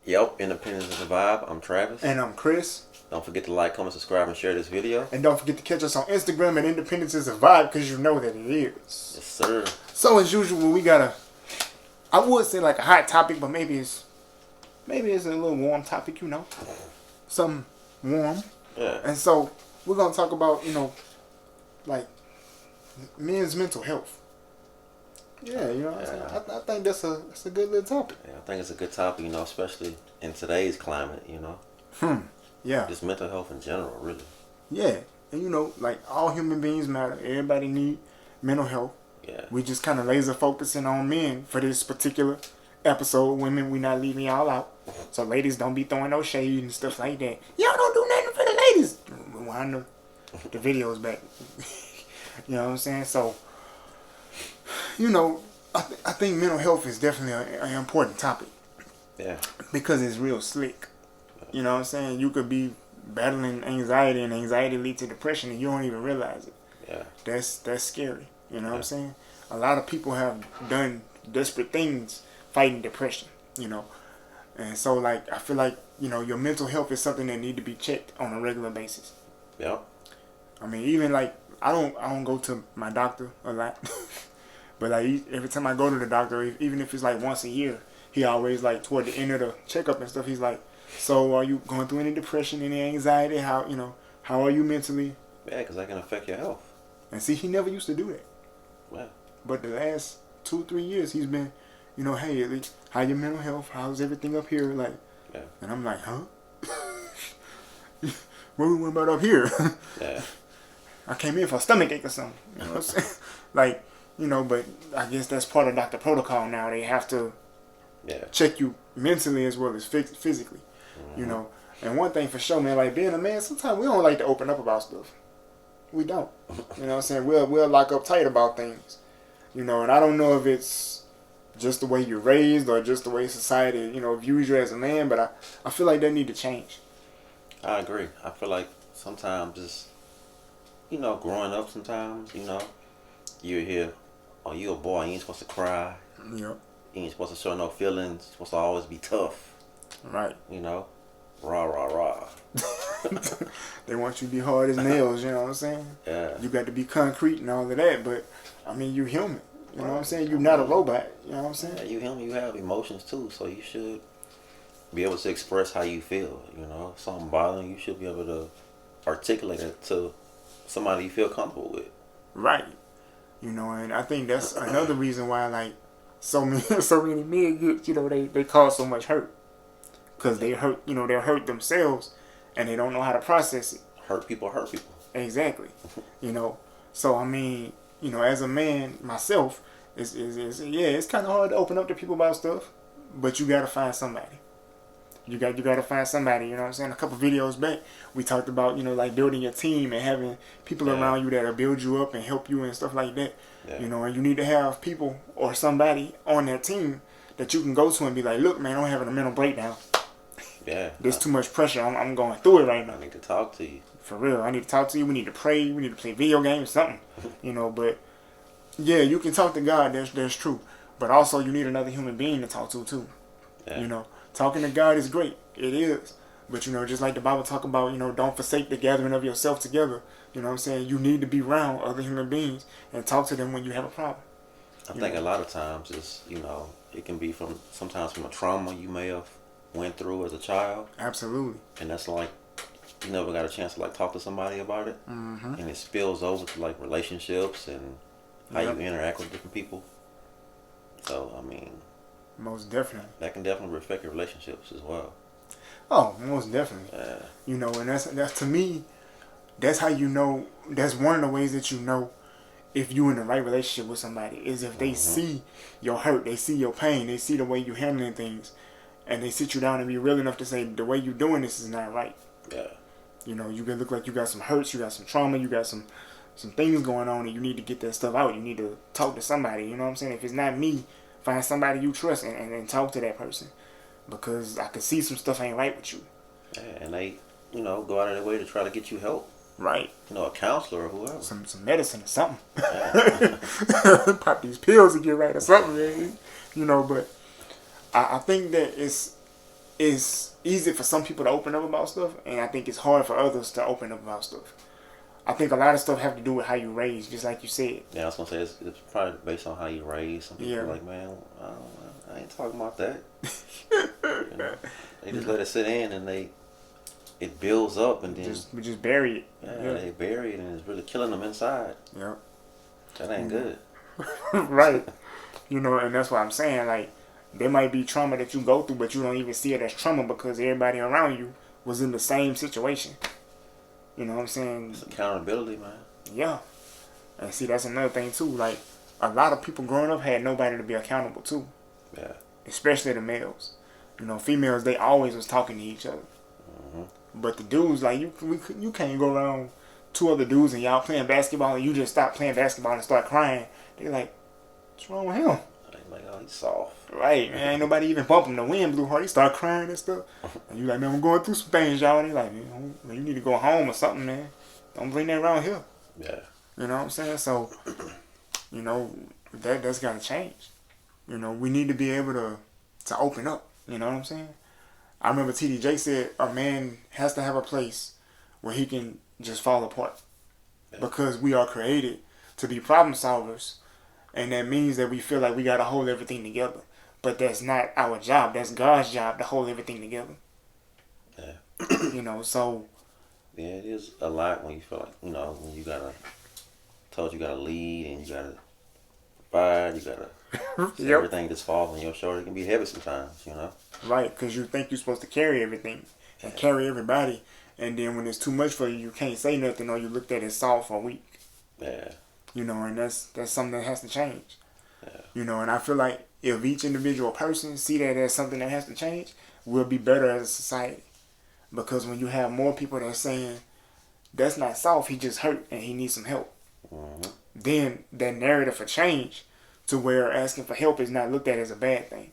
Yep, Independence is the vibe. I'm Travis. And I'm Chris. Don't forget to like, comment, subscribe, and share this video. And don't forget to catch us on Instagram at Independence is a Vibe, because you know that it is. Yes, sir. So as usual, we got I would say like a hot topic, but maybe it's a little warm topic, you know. Something warm. Yeah. And so we're gonna talk about, like men's mental health. Yeah, you know what I'm saying? I think that's a good little topic. Yeah, I think it's a good topic, especially in today's climate, Yeah. Just mental health in general, really. Yeah. And like all human beings matter. Everybody need mental health. Yeah. We just kind of laser focusing on men for this particular episode. Women, we not leaving y'all out. So ladies, don't be throwing no shade and stuff like that. Y'all don't do nothing for the ladies. Wind the videos back. You know what I'm saying? So, I think mental health is definitely an important topic. Yeah. Because it's real slick. You know what I'm saying? You could be battling anxiety and anxiety lead to depression and you don't even realize it. Yeah. That's scary. You know what I'm saying? A lot of people have done desperate things fighting depression, And so like I feel like, your mental health is something that need to be checked on a regular basis. Yeah. I mean, even like I don't go to my doctor a lot. But like every time I go to the doctor, even if it's like once a year, he always like toward the end of the checkup and stuff, he's like, "So are you going through any depression, any anxiety? How are you mentally?" Yeah, because that can affect your health. And see, he never used to do that. Yeah. But the last 2-3 years, he's been, hey, at least, how your mental health? How's everything up here? Like, yeah. And I'm like, huh? What we went about up here? Yeah. I came in for a stomach ache or something. You know what I'm saying? Like, but I guess that's part of doctor protocol now. They have to check you mentally as well as physically, Mm-hmm. And one thing for sure, man, like being a man, sometimes we don't like to open up about stuff. We don't. You know what I'm saying? We'll lock up tight about things. And I don't know if it's just the way you're raised or just the way society, views you as a man, but I feel like that need to change. I agree. I feel like sometimes just, growing up sometimes, you're here, oh, you a boy, you ain't supposed to cry. Yep. You ain't supposed to show no feelings. You're supposed to always be tough. Right. Rah, rah, rah. They want you to be hard as nails, you know what I'm saying? Yeah. You got to be concrete and all of that, but, I mean, you human. You know what I'm saying? You're not a robot. You know what I'm saying? Yeah, you human. You have emotions, too, so you should be able to express how you feel, If something bothering you, you should be able to articulate it to somebody you feel comfortable with. Right. And I think that's another reason why, like, so many men get, they cause so much hurt. Because they hurt, they're hurt themselves and they don't know how to process it. Hurt people hurt people. Exactly. So, I mean, as a man, myself, it's kind of hard to open up to people about stuff. But you got to find somebody. You got to find somebody, you know what I'm saying? A couple videos back, we talked about, like building your team and having people around you that'll build you up and help you and stuff like that. Yeah. And you need to have people or somebody on that team that you can go to and be like, look, man, I'm having a mental breakdown. Yeah. There's too much pressure. I'm going through it right now. I need to talk to you. For real. I need to talk to you. We need to pray. We need to play video games, something. But yeah, you can talk to God. That's true. But also you need another human being to talk to too. Yeah. Talking to God is great. It is. But, just like the Bible talk about, don't forsake the gathering of yourself together. You know what I'm saying? You need to be around other human beings and talk to them when you have a problem. I think a lot of times it's, it can be sometimes from a trauma you may have went through as a child. Absolutely. And that's like, you never got a chance to like talk to somebody about it. Mm-hmm. And it spills over to like relationships and how you interact with different people. So, I mean, most definitely. That can definitely affect your relationships as well. Oh, most definitely. Yeah. And that's to me, that's how that's one of the ways that if you in the right relationship with somebody is if they see your hurt, they see your pain, they see the way you handling things, and they sit you down and be real enough to say the way you doing this is not right. Yeah. You can look like you got some hurts, you got some trauma, you got some things going on, and you need to get that stuff out. You need to talk to somebody. You know what I'm saying? If it's not me, find somebody you trust and talk to that person, because I can see some stuff ain't right with you. Yeah, and they, go out of their way to try to get you help. Right. A counselor or whoever. Some medicine or something. Yeah. Pop these pills to get right or something, man. But I think that it's easy for some people to open up about stuff, and I think it's hard for others to open up about stuff. I think a lot of stuff have to do with how you raised, just like you said. Yeah, I was gonna say it's probably based on how you raise. Some people Yeah. are like, man, I ain't talking about that. You know, they just let it sit in, and it builds up, and then We just bury it. yeah, they bury it, and it's really killing them inside. Yeah. That ain't good. Right. You know, and that's what I'm saying. Like, there might be trauma that you go through, but you don't even see it as trauma because everybody around you was in the same situation. You know what I'm saying? It's accountability, man. Yeah. And see, that's another thing too. Like, a lot of people growing up had nobody to be accountable to, Yeah. especially the males. You know, females, they always was talking to each other. But the dudes, like, you can't go around two other dudes and y'all playing basketball and you just stop playing basketball and start crying. They're like, what's wrong with him? Like, oh, he's soft. Right, man. Ain't nobody even bump him. The wind blew hard. He start crying and stuff. And you like, man, we're going through some things, y'all. And he like, man, you need to go home or something, man. Don't bring that around here. Yeah. You know what I'm saying? So, you know, that's got to change. You know, we need to be able to open up. You know what I'm saying? I remember TDJ said a man has to have a place where he can just fall apart. Yeah. Because we are created to be problem solvers. And that means that we feel like we got to hold everything together. But that's not our job. That's God's job to hold everything together. Yeah. You know, so. Yeah, it is a lot when you feel like, you know, when you you gotta lead and you gotta provide, you gotta, Yep. everything just falls on your shoulder. It can be heavy sometimes, you know? Right, because you think you're supposed to carry everything and carry everybody. And then when it's too much for you, you can't say nothing or you looked at it soft or weak. Yeah. You know, and that's something that has to change. Yeah. You know, and I feel like if each individual person see that as something that has to change, we'll be better as a society. Because when you have more people that are saying, that's not soft, he just hurt and he needs some help. Mm-hmm. Then that narrative will change to where asking for help is not looked at as a bad thing.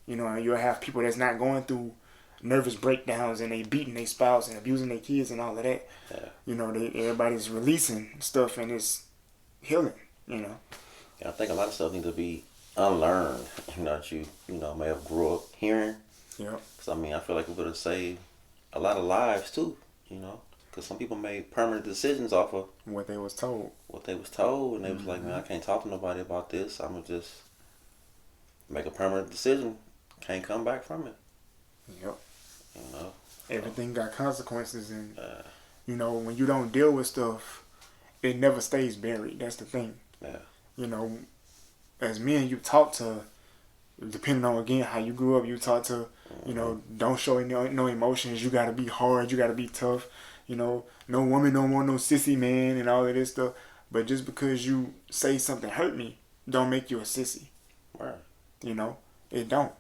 You know, and you'll have people that's not going through nervous breakdowns and they beating their spouse and abusing their kids and all of that. Yeah. You know, everybody's releasing stuff and it's healing, you know. Yeah, I think a lot of stuff needs to be unlearned, you know, that you may have grew up hearing. Yeah. Because, I mean, I feel like we could have saved a lot of lives, too, you know. Because some people made permanent decisions off of What they was told. what they was told. And they was like, man, I can't talk to nobody about this. I'm going to just make a permanent decision. Can't come back from it. Yep. You know. Everything got consequences and, Yeah. you know, when you don't deal with stuff, it never stays buried. That's the thing. Yeah. You know, as men, you talk to, depending on, again, how you grew up, you talk to, you know, don't show no emotions. You got to be hard. You got to be tough. You know, no woman don't want no sissy man and all of this stuff. But just because you say something hurt me, don't make you a sissy. Right. You know, it don't.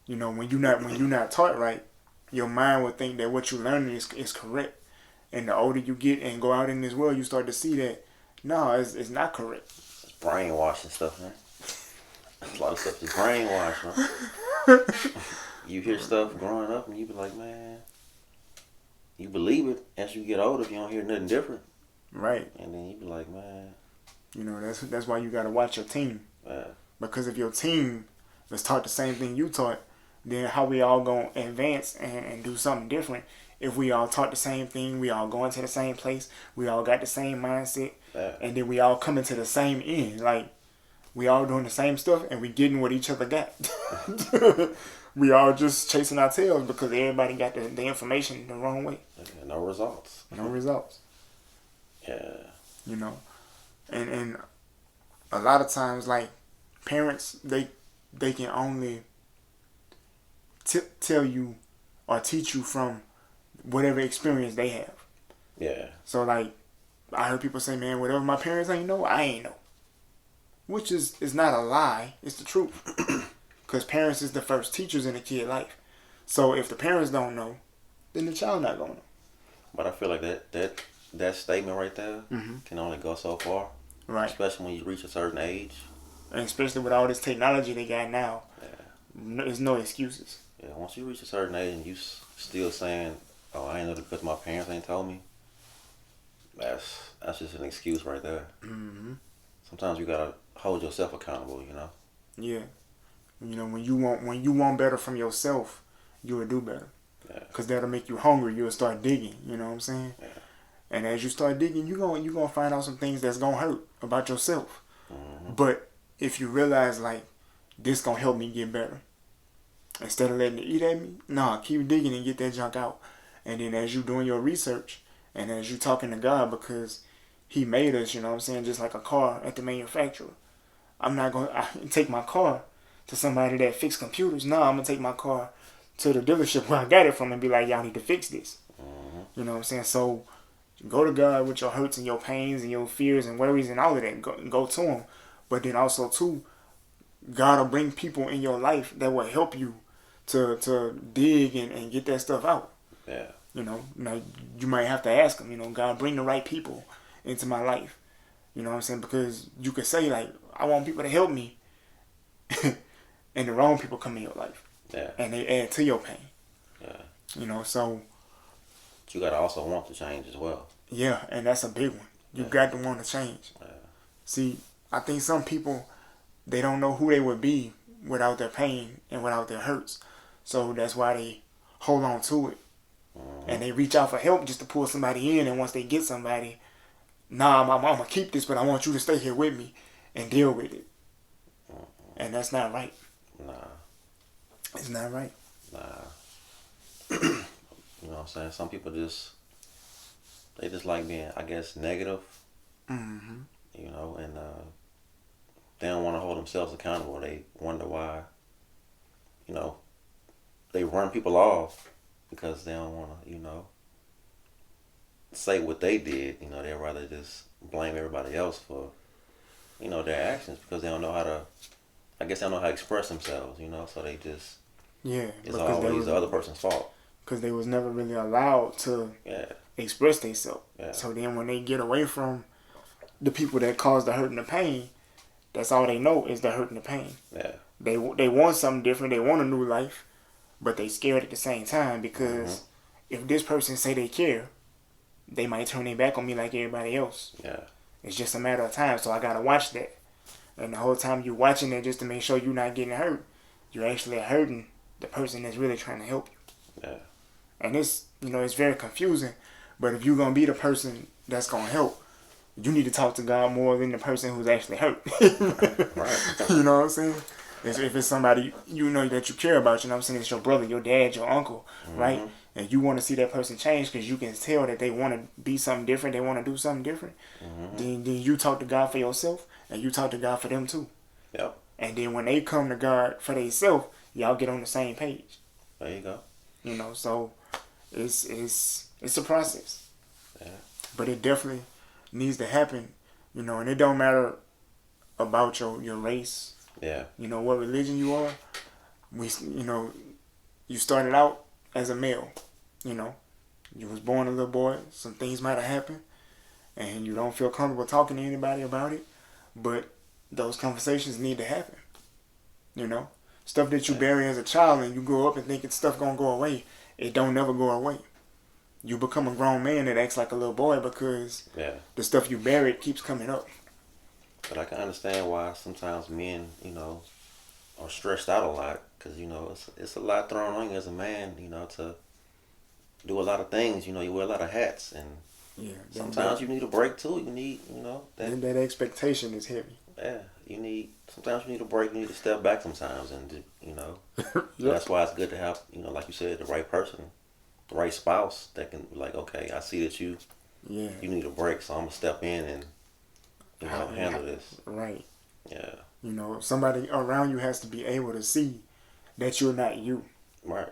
You know, when you're not taught right, your mind will think that what you're learning is correct. And the older you get and go out in this world, you start to see that, no, it's not correct. It's brainwashing stuff, man. A lot of stuff is brainwashed, man. You hear stuff growing up and you be like, man, you believe it as you get older if you don't hear nothing different. Right. And then you be like, man. You know, that's why you got to watch your team. Because if your team was taught the same thing you taught, then how we all going to advance and do something different if we all taught the same thing, we all going to the same place, we all got the same mindset, and then we all coming to the same end. Like, we all doing the same stuff and we getting what each other got. We all just chasing our tails because everybody got the information the wrong way. Yeah, no results. No results. Yeah. You know, and a lot of times, like, parents, they can only tell you or teach you from whatever experience they have. Yeah. So, like, I heard people say, man, whatever my parents ain't know, I ain't know. Which is not a lie. It's the truth. Because parents is the first teachers in a kid's life. So if the parents don't know, then the child not going to know. But I feel like that statement right there can only go so far. Right. Especially when you reach a certain age. And especially with all this technology they got now, there's no excuses. Yeah, once you reach a certain age and you still saying, oh, I ain't know because my parents ain't told me, that's just an excuse right there. Mm-hmm. Sometimes you gotta hold yourself accountable, you know? Yeah. You know, when you want better from yourself, you will do better. Yeah. Because that'll make you hungry. You'll start digging. You know what I'm saying? Yeah. And as you start digging, you're gonna find out some things that's gonna hurt about yourself. Mm-hmm. But if you realize like this gonna help me get better, instead of letting it eat at me, nah, keep digging and get that junk out. And then as you doing your research and as you talking to God, because He made us, you know what I'm saying, just like a car at the manufacturer. I'm not gonna take my car to somebody that fix computers. No, I'm gonna take my car to the dealership where I got it from and be like, y'all need to fix this. Mm-hmm. You know what I'm saying? So go to God with your hurts and your pains and your fears and worries and all of that. Go to Him. But then also too, God will bring people in your life that will help you to dig and get that stuff out. Yeah. You know, you might have to ask Him, you know, God, bring the right people into my life. You know what I'm saying? Because you could say like, I want people to help me, and the wrong people come in your life. Yeah. And they add to your pain. Yeah. You know, so But you gotta also want to change as well. yeah, and that's a big one. You got to want to change. Yeah. See, I think some people, they don't know who they would be without their pain and without their hurts. So that's why they hold on to it. Mm-hmm. And they reach out for help just to pull somebody in. And once they get somebody, nah, I'm going to keep this, but I want you to stay here with me and deal with it. Mm-hmm. And that's not right. Nah. It's not right. Nah. You know what I'm saying? Some people they just like being, I guess, negative. Mm-hmm. You know, and they don't want to hold themselves accountable. They wonder why, you know, they run people off because they don't want to, you know, say what they did. You know, they'd rather just blame everybody else for, you know, their actions because they don't know how to, I guess they don't know how to express themselves, you know, so they just, Yeah. it's always the other person's fault. Because they was never really allowed to Yeah. express themselves. Yeah. So then when they get away from the people that cause the hurt and the pain, that's all they know is the hurt and the pain. Yeah. They want something different. They want a new life, but they scared at the same time because if this person say they care, they might turn their back on me like everybody else. Yeah. It's just a matter of time. So I gotta watch that. And the whole time you're watching it just to make sure you're not getting hurt, you're actually hurting the person that's really trying to help you. Yeah. And it's, you know, it's very confusing. But if you're gonna be the person that's gonna help, you need to talk to God more than the person who's actually hurt. Right. You know what I'm saying? If it's somebody you know that you care about, you know what I'm saying? It's your brother, your dad, your uncle, right? And you want to see that person change because you can tell that they want to be something different, they want to do something different. Then you talk to God for yourself and you talk to God for them too. Yep. And then when they come to God for themselves, y'all get on the same page. There you go. You know, so it's a process. Yeah. But it definitely needs to happen, you know, and it don't matter about your race, Yeah. you know, what religion you are. You know, you started out as a male, you know. You was born a little boy, some things might have happened, and you don't feel comfortable talking to anybody about it, but those conversations need to happen, you know. Stuff that you bury as a child and you grow up and thinking stuff gonna go away, it don't never go away. You become a grown man that acts like a little boy because the stuff you buried keeps coming up. But I can understand why sometimes men, you know, are stressed out a lot because, you know, it's a lot thrown on you as a man, you know, to do a lot of things. You know, you wear a lot of hats and sometimes you need a break too. You need, you know. That expectation is heavy. Yeah, sometimes you need a break. You need to step back sometimes and, you know. Yep. That's why it's good to have, you know, like you said, the right person, the right spouse that can be like, okay, I see that you need a break, so I'm going to step in and, you know, handle this. Right. Yeah. You know, somebody around you has to be able to see that you're not you. Right.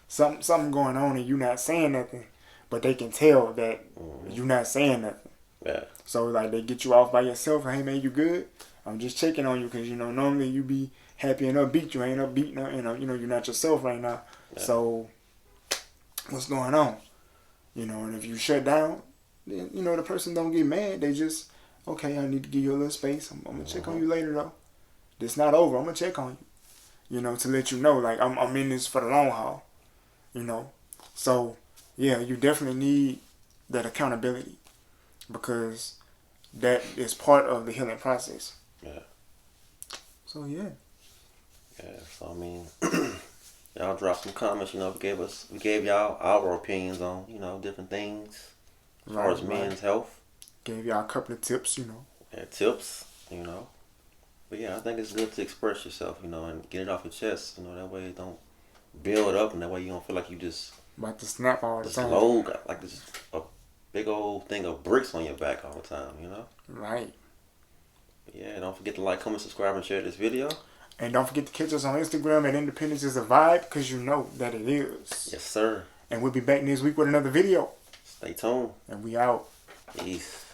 Something going on and you're not saying nothing, but they can tell that you're not saying nothing. Yeah. So, like, they get you off by yourself. Hey, man, you good? I'm just checking on you because, you know, normally you be happy and upbeat. You ain't upbeat now. You know, you're not yourself right now. Yeah. So, what's going on? You know, and if you shut down, then, you know, the person don't get mad. They just, okay, I need to give you a little space. I'm going to check on you later, though. It's not over. I'm going to check on you. You know, to let you know, like, I'm in this for the long haul. You know? So, yeah, you definitely need that accountability because that is part of the healing process. Yeah. So, yeah. Yeah, so, I mean, Y'all drop some comments. You know, we gave y'all our opinions on different things as far as men's health. Gave y'all a couple of tips. Yeah, tips. But yeah, I think it's good to express yourself. And get it off your chest. That way it don't build up, and that way you don't feel like you just about to snap all the time. Load like this a big old thing of bricks on your back all the time. Right. But yeah, don't forget to like, comment, subscribe, and share this video. And don't forget to catch us on Instagram at Independence is a Vibe, because you know that it is. Yes, sir. And we'll be back next week with another video. Stay tuned. And we out. Peace.